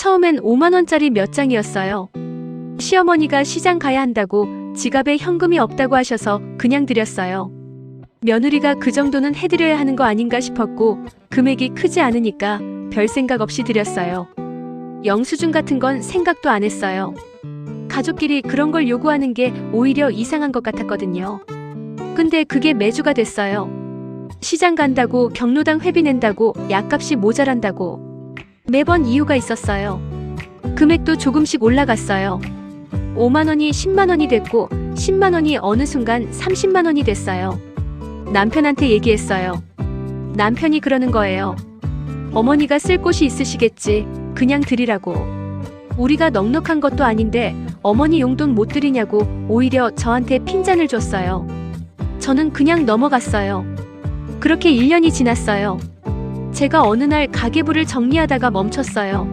처음엔 5만 원짜리 몇 장이었어요. 시어머니가 시장 가야 한다고 지갑에 현금이 없다고 하셔서 그냥 드렸어요. 며느리가 그 정도는 해드려야 하는 거 아닌가 싶었고 금액이 크지 않으니까 별 생각 없이 드렸어요. 영수증 같은 건 생각도 안 했어요. 가족끼리 그런 걸 요구하는 게 오히려 이상한 것 같았거든요. 근데 그게 매주가 됐어요. 시장 간다고 경로당 회비 낸다고 약값이 모자란다고 매번 이유가 있었어요. 금액도 조금씩 올라갔어요. 5만 원이 10만 원이 됐고 10만 원이 어느 순간 30만 원이 됐어요. 남편한테 얘기했어요. 남편이 그러는 거예요. 어머니가 쓸 곳이 있으시겠지. 그냥 드리라고. 우리가 넉넉한 것도 아닌데 어머니 용돈 못 드리냐고 오히려 저한테 핀잔을 줬어요. 저는 그냥 넘어갔어요. 그렇게 1년이 지났어요. 제가 어느 날 가계부를 정리하다가 멈췄어요.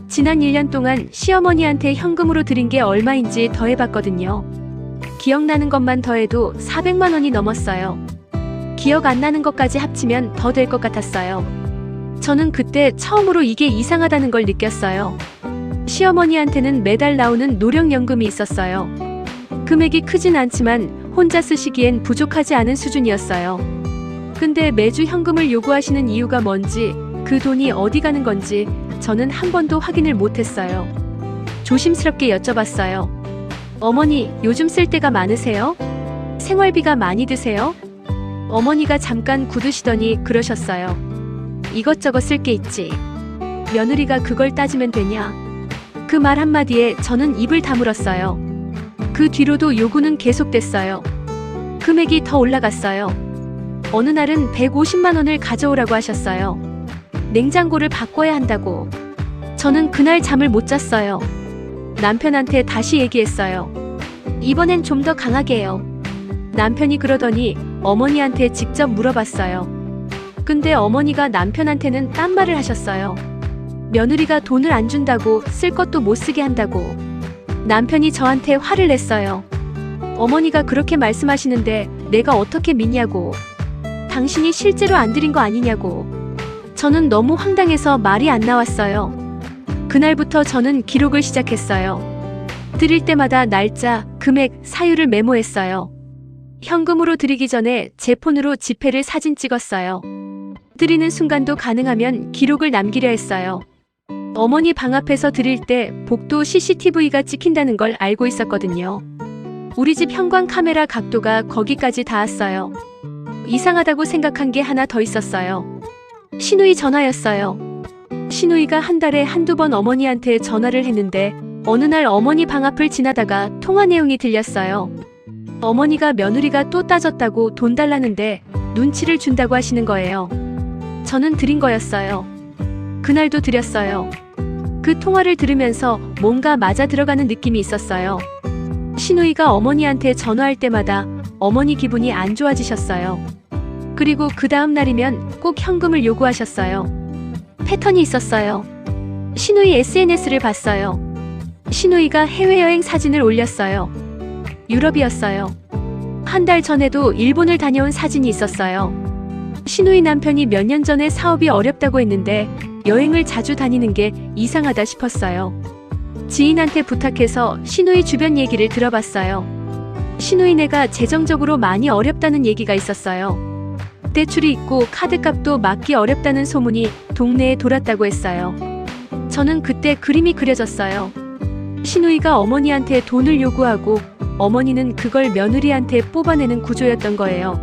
지난 1년 동안 시어머니한테 현금으로 드린 게 얼마인지 더해봤거든요. 기억나는 것만 더해도 400만 원이 넘었어요. 기억 안 나는 것까지 합치면 더 될 것 같았어요. 저는 그때 처음으로 이게 이상하다는 걸 느꼈어요. 시어머니한테는 매달 나오는 노령연금이 있었어요. 금액이 크진 않지만 혼자 쓰시기엔 부족하지 않은 수준이었어요. 근데 매주 현금을 요구하시는 이유가 뭔지, 그 돈이 어디 가는 건지 저는 한 번도 확인을 못했어요. 조심스럽게 여쭤봤어요. 어머니, 요즘 쓸 때가 많으세요? 생활비가 많이 드세요? 어머니가 잠깐 굳으시더니 그러셨어요. 이것저것 쓸 게 있지. 며느리가 그걸 따지면 되냐? 그 말 한마디에 저는 입을 다물었어요. 그 뒤로도 요구는 계속됐어요. 금액이 더 올라갔어요. 어느 날은 150만 원을 가져오라고 하셨어요. 냉장고를 바꿔야 한다고. 저는 그날 잠을 못 잤어요. 남편한테 다시 얘기했어요. 이번엔 좀 더 강하게 해요. 남편이 그러더니 어머니한테 직접 물어봤어요. 근데 어머니가 남편한테는 딴 말을 하셨어요. 며느리가 돈을 안 준다고 쓸 것도 못 쓰게 한다고. 남편이 저한테 화를 냈어요. 어머니가 그렇게 말씀하시는데 내가 어떻게 믿냐고. 당신이 실제로 안 드린 거 아니냐고. 저는 너무 황당해서 말이 안 나왔어요. 그날부터 저는 기록을 시작했어요. 드릴 때마다 날짜, 금액, 사유를 메모했어요. 현금으로 드리기 전에 제 폰으로 지폐를 사진 찍었어요. 드리는 순간도 가능하면 기록을 남기려 했어요. 어머니 방 앞에서 드릴 때 복도 CCTV가 찍힌다는 걸 알고 있었거든요. 우리 집 현관 카메라 각도가 거기까지 닿았어요. 이상하다고 생각한 게 하나 더 있었어요. 시누이 전화였어요. 시누이가 한 달에 한두 번 어머니한테 전화를 했는데 어느 날 어머니 방 앞을 지나다가 통화 내용이 들렸어요. 어머니가 며느리가 또 따졌다고 돈 달라는데 눈치를 준다고 하시는 거예요. 저는 드린 거였어요. 그날도 드렸어요. 그 통화를 들으면서 뭔가 맞아 들어가는 느낌이 있었어요. 시누이가 어머니한테 전화할 때마다 어머니 기분이 안 좋아지셨어요. 그리고 그 다음 날이면 꼭 현금을 요구하셨어요. 패턴이 있었어요. 시누이 SNS를 봤어요. 시누이가 해외여행 사진을 올렸어요. 유럽이었어요. 한 달 전에도 일본을 다녀온 사진이 있었어요. 시누이 남편이 몇 년 전에 사업이 어렵다고 했는데 여행을 자주 다니는 게 이상하다 싶었어요. 지인한테 부탁해서 시누이 주변 얘기를 들어봤어요. 시누이네가 재정적으로 많이 어렵다는 얘기가 있었어요. 대출이 있고 카드값도 막기 어렵다는 소문이 동네에 돌았다고 했어요. 저는 그때 그림이 그려졌어요. 시누이가 어머니한테 돈을 요구하고 어머니는 그걸 며느리한테 뽑아내는 구조였던 거예요.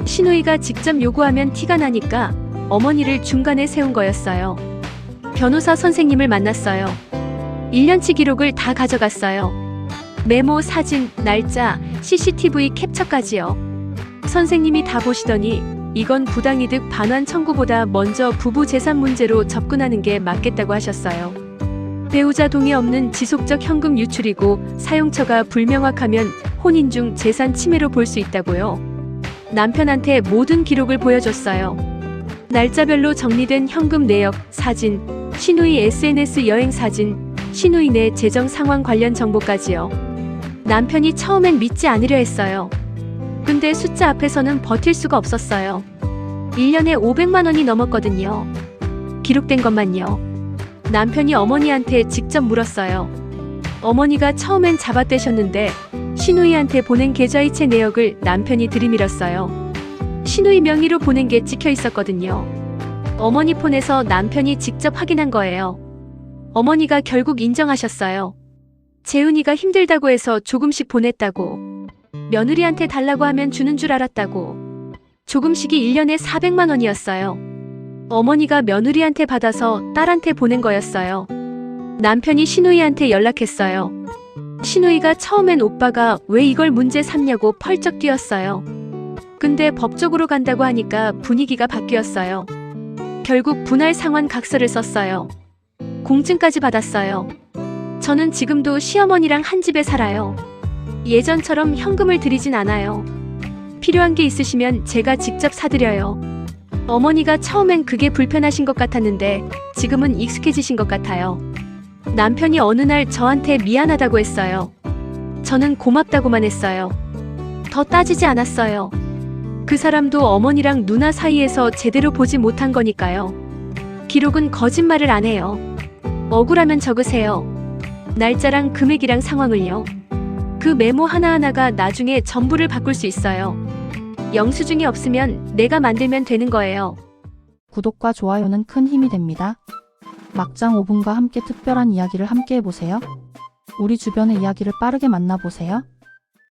시누이가 직접 요구하면 티가 나니까 어머니를 중간에 세운 거였어요. 변호사 선생님을 만났어요. 1년치 기록을 다 가져갔어요. 메모, 사진, 날짜, CCTV 캡처까지요. 선생님이 다 보시더니 이건 부당이득 반환 청구보다 먼저 부부 재산 문제로 접근하는 게 맞겠다고 하셨어요. 배우자 동의 없는 지속적 현금 유출이고 사용처가 불명확하면 혼인 중 재산 침해로 볼 수 있다고요. 남편한테 모든 기록을 보여줬어요. 날짜별로 정리된 현금 내역, 사진, 시누이 SNS 여행 사진, 시누이 내 재정 상황 관련 정보까지요. 남편이 처음엔 믿지 않으려 했어요. 근데 숫자 앞에서는 버틸 수가 없었어요. 1년에 500만 원이 넘었거든요. 기록된 것만요. 남편이 어머니한테 직접 물었어요. 어머니가 처음엔 잡아떼셨는데 시누이한테 보낸 계좌이체 내역을 남편이 들이밀었어요. 시누이 명의로 보낸 게 찍혀 있었거든요. 어머니 폰에서 남편이 직접 확인한 거예요. 어머니가 결국 인정하셨어요. 재훈이가 힘들다고 해서 조금씩 보냈다고. 며느리한테 달라고 하면 주는 줄 알았다고. 조금씩이 1년에 400만 원이었어요. 어머니가 며느리한테 받아서 딸한테 보낸 거였어요. 남편이 시누이한테 연락했어요. 시누이가 처음엔 오빠가 왜 이걸 문제 삼냐고 펄쩍 뛰었어요. 근데 법적으로 간다고 하니까 분위기가 바뀌었어요. 결국 분할 상환 각서를 썼어요. 공증까지 받았어요. 저는 지금도 시어머니랑 한 집에 살아요. 예전처럼 현금을 드리진 않아요. 필요한 게 있으시면 제가 직접 사드려요. 어머니가 처음엔 그게 불편하신 것 같았는데 지금은 익숙해지신 것 같아요. 남편이 어느 날 저한테 미안하다고 했어요. 저는 고맙다고만 했어요. 더 따지지 않았어요. 그 사람도 어머니랑 누나 사이에서 제대로 보지 못한 거니까요. 기록은 거짓말을 안 해요. 억울하면 적으세요. 날짜랑 금액이랑 상황을요. 그 메모 하나하나가 나중에 전부를 바꿀 수 있어요. 영수증이 없으면 내가 만들면 되는 거예요. 구독과 좋아요는 큰 힘이 됩니다. 막장 5분과 함께 특별한 이야기를 함께 해보세요. 우리 주변의 이야기를 빠르게 만나보세요.